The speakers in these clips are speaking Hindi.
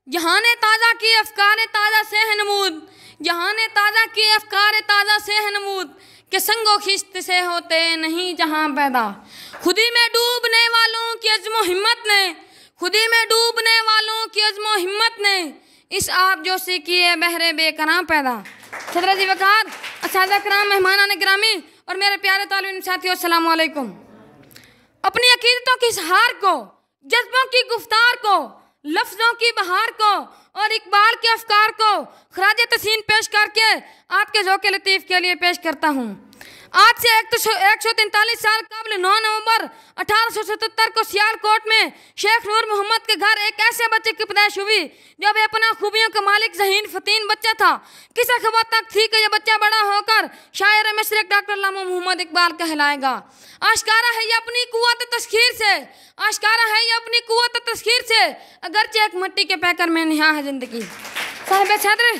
यहाँ ने ताज़ा की अफ़कार ताज़ा से है नमूद, यहाँ ने ताज़ा की अफ़कार ताज़ा से है नमूद, कि संगो खिश्त से होते नहीं जहाँ पैदा। खुदी में डूबने वालों की अज़्म हिम्मत ने, खुदी में डूबने वालों की अज़्म हिम्मत ने, इस आप जोशी किए बहरे बेकरां पैदा। सदर जी वक़ार, असातिज़ा किराम, मेहमानान गिरामी और मेरे प्यारे तालिब इल्म साथियों, अस्सलामु अलैकुम। अपनी अकीदतों की इज़हार को, जज्बों की गुफ्तार को, लफ्ज़ों की बहार को और इकबाल के अफ़कार को खराज तहसीन पेश करके आपके ज़ौक़ लतीफ़ के लिए पेश करता हूँ। आज से 143 साल कबल 9 नवंबर 1877 को सियालकोट में शेख नूर मोहम्मद के घर एक ऐसे बच्चे की पैदाइश हुई जो बेपनाह खूबियों का मालिक ज़हीन फ़तीन बच्चा था। किसी खबर तक थी कि यह बच्चा बड़ा होकर शायर मशरिक़ डॉक्टर अल्लामा मोहम्मद इकबाल कहलाएगा। आश्कारा है ये अपनी कुव्वत तस्खीर से, आश्कारा है ये अपनी कुव्वत तस्खीर से, अगरचे एक मिट्टी के पैकर में निहा है ज़िंदगी। साहिब छात्र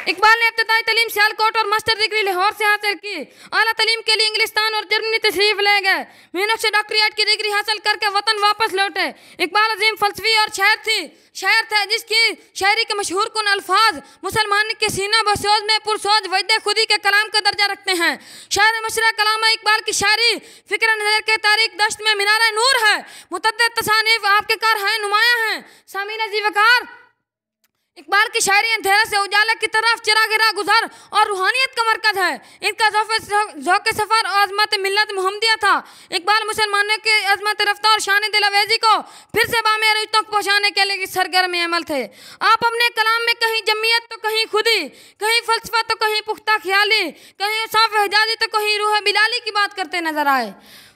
इकबाल ने इब्तदाई तालीम सियालकोट और मास्टर डिग्री लाहौर से हासिल की। आला तालीम के लिए इंग्लिस्तान और जर्मनी तशरीफ ले गए। मेहनत से डॉक्टरेट की डिग्री हासिल करके वतन वापस लौटे। इकबाल अजीम फलसफी और शायर थे जिसकी शायरी के मशहूर कुन अल्फाज मुसलमान के सीना बसोज में पुरसोज वजदे खुदी के कलाम का दर्जा रखते हैं। शायर मशरक़ कलाम इकबाल की शायरी फ़िक्र नज़र के तारीख दश्त में मीनार नूर है। मुतअद्दिद तसानीफ़ आपके कार हैं नुमायाँ हैं। सामीन जी वक़ार, इकबाल की शायरी अंधेरे से उजाले की तरफ चिराग राह गुज़र और रूहानियत का मरकज़ है। इनका ज़ौक़ सफ़र और अज़मत मिल्लत मुहम्मदिया था। इकबाल मुसलमानों के अज़मत रफ्तार और शान दिल अवेज़ी को फिर से बामे रिश्तों को पहुँचाने के लिए सरगर्म अमल थे। आप अपने कलाम में कहीं जमीयत तो कहीं खुदी, कहीं फ़लसफ़ा तो कहीं पुख्ता ख्याली, कहीं औसाफ़ हिजाज़ी तो कहीं रूह बिलाली की बात करते नज़र आए।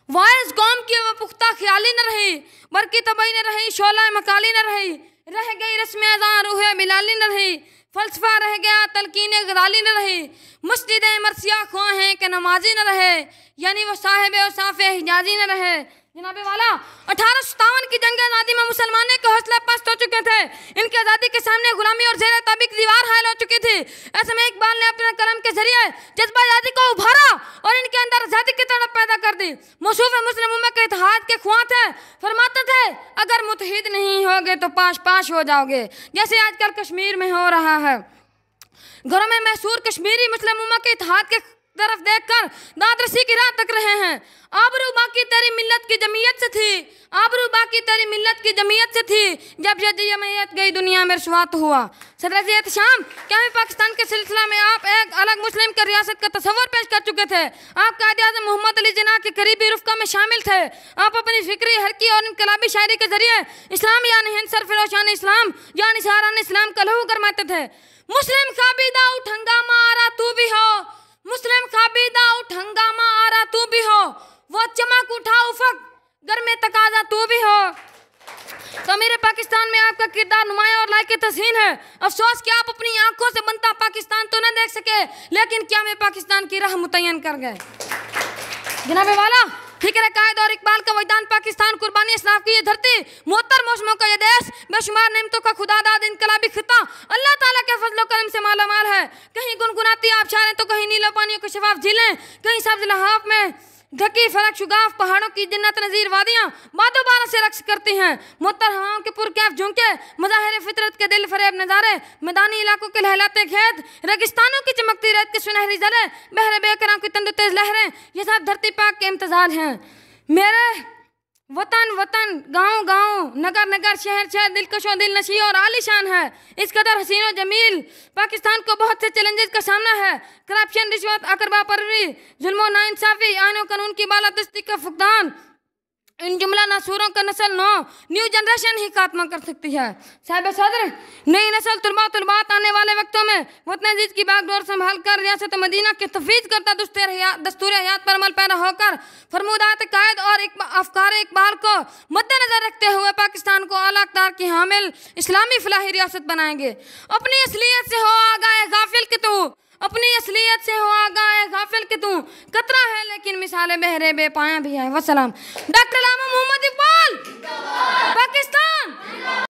वाइज़ कौम की वह पुख्ता ख्याली न रही, बरकी तबई न रही, शोला मकाली न रही, रह गई रस्म अज़ां रूह बिलाली न रही, फ़लसफ़ा रह गया तलकीन गज़ाली न रही, मस्जिद मरसिया ख्वाहें के नमाजी न रहे, यानी वो साहिब औसाफ़ हिजाज़ी न रहे। जनाबे वाला 1857 की जंग आज़ादी में मुसलमानों के हौसले पस्त हो चुके थे। इनकी आज़ादी के सामने गुलामी और ज़ेर ताबीक दीवार हायल हो चुकी थी। ऐसे में इकबाल ने अपने कलम के जरिए जज्बा आज़ादी को उभारा और इनके अंदर आज़ादी की तड़प पैदा कर दी। मौसूफ़ मुस्लिम उम्मत के इत्तेहाद के ख्वाह थे। फरमाते थे अगर मुत्तहिद नहीं होगे तो पाश पाश हो जाओगे, जैसे आजकल कश्मीर में हो रहा है। घरों में मैसूर कश्मीरी मुस्लिम उम्मत के इत्तेहाद के तरफ देखकर दादरसी की राह तक रहे हैं। आबरू बाकी तेरी मिल्लत की जमीयत से थी, आबरू बाकी तेरी मिल्लत की जमीयत से थी, जब ये जमीयत गई दुनिया में रुसवात हुआ। सदर एहतशाम, क्या पाकिस्तान के सिलसिला में आप एक अलग मुस्लिम की रियासत का तस्वर पेश कर चुके थे। आप कायद-ए-आज़म मोहम्मद अली जिन्ना के करीबी रुफ़क़ा में शामिल थे। आप अपनी फ़िक्री हरकी और इनकलाबी शायरी के जरिए इस्लाम यानी हिंद सरफ़रोशान इस्लाम यानी सहारान इस्लाम का लहू गरमाते थे। मुस्लिम खाबीदा उठ हंगामा आ रहा तू भी हो, मुस्लिम खाबीदा उठ हंगामा आ रहा तू भी हो, वो चमक उठा उफक घर में तकाजा तू भी हो। तो मेरे पाकिस्तान में आपका किरदार नुमाया और लायक तहसीन है। अफसोस कि आप अपनी आंखों से बनता पाकिस्तान तो न देख सके, लेकिन क्या में पाकिस्तान की राह मुतय्यन कर गए। जनाबे वाला, फिक्र कायद और इकबाल का वजदान पाकिस्तान, कुर्बानी इस्लाम की ये धरती, मोहतर मौसमों का ये देश, बेशुमार नेमतों का खुदादाद इनकलाबी खिता अल्लाह ताला के फजलो करम से मालामाल है। कहीं गुनगुनाती आबशारें तो कहीं नीले पानियों के शफाफ झीलें, कहीं सब्ज लहाफ में ढकी फलक शुगाफ पहाड़ों की जन्नत नज़ीर वादियाँ बादो बारा से रक्स करती हैं। मुत्तर हवाओं के पुरकैफ झोंके, मज़ाहिर फितरत के दिल फरेब नज़ारे, मैदानी इलाकों के लहलाते खेत, रेगिस्तानों की चमकती रेत के सुनहरी जले, बहरे बेकरां की तंदु तेज लहरें, ये सब धरती पाक के इम्तजाज हैं। मेरे वतन वतन, गाँव गाँव, नगर नगर, शहर शहर दिलकशो दिल नशी और आलीशान है। इस कदर हसीन और जमील पाकिस्तान को बहुत से चैलेंजेस का सामना है। करप्शन, रिश्वत, अकरबा परवरी, जुल्म, नाइंसाफ़ी, आईन और कानून की बालादस्ती का फुकदान, इन जुमला नासूरों का नस्ल न्यू जनरेशन ही खात्मा कर सकती है। साहिब सदर, नई नस्ल तुलबात आने वाले वक्तों में वतन अजीज की बागडोर संभाल कर रियासत मदीना के तफवीज़ करता दस्तूर हयात पर अमल पैदा होकर फरमूदात कायद और अफकार इकबाल को मद्देनजर रखते हुए पाकिस्तान को आला अक़दार की हामिल इस्लामी फलाही रियासत बनाएंगे। अपनी असलियत से हो आगाए गाफिल कि तू, अपनी असलियत से हो आगाए गाफिल कि तू, कतरा है लेकिन मिसाले बहरे बेपाया भी है। वसलाम। डॉक्टर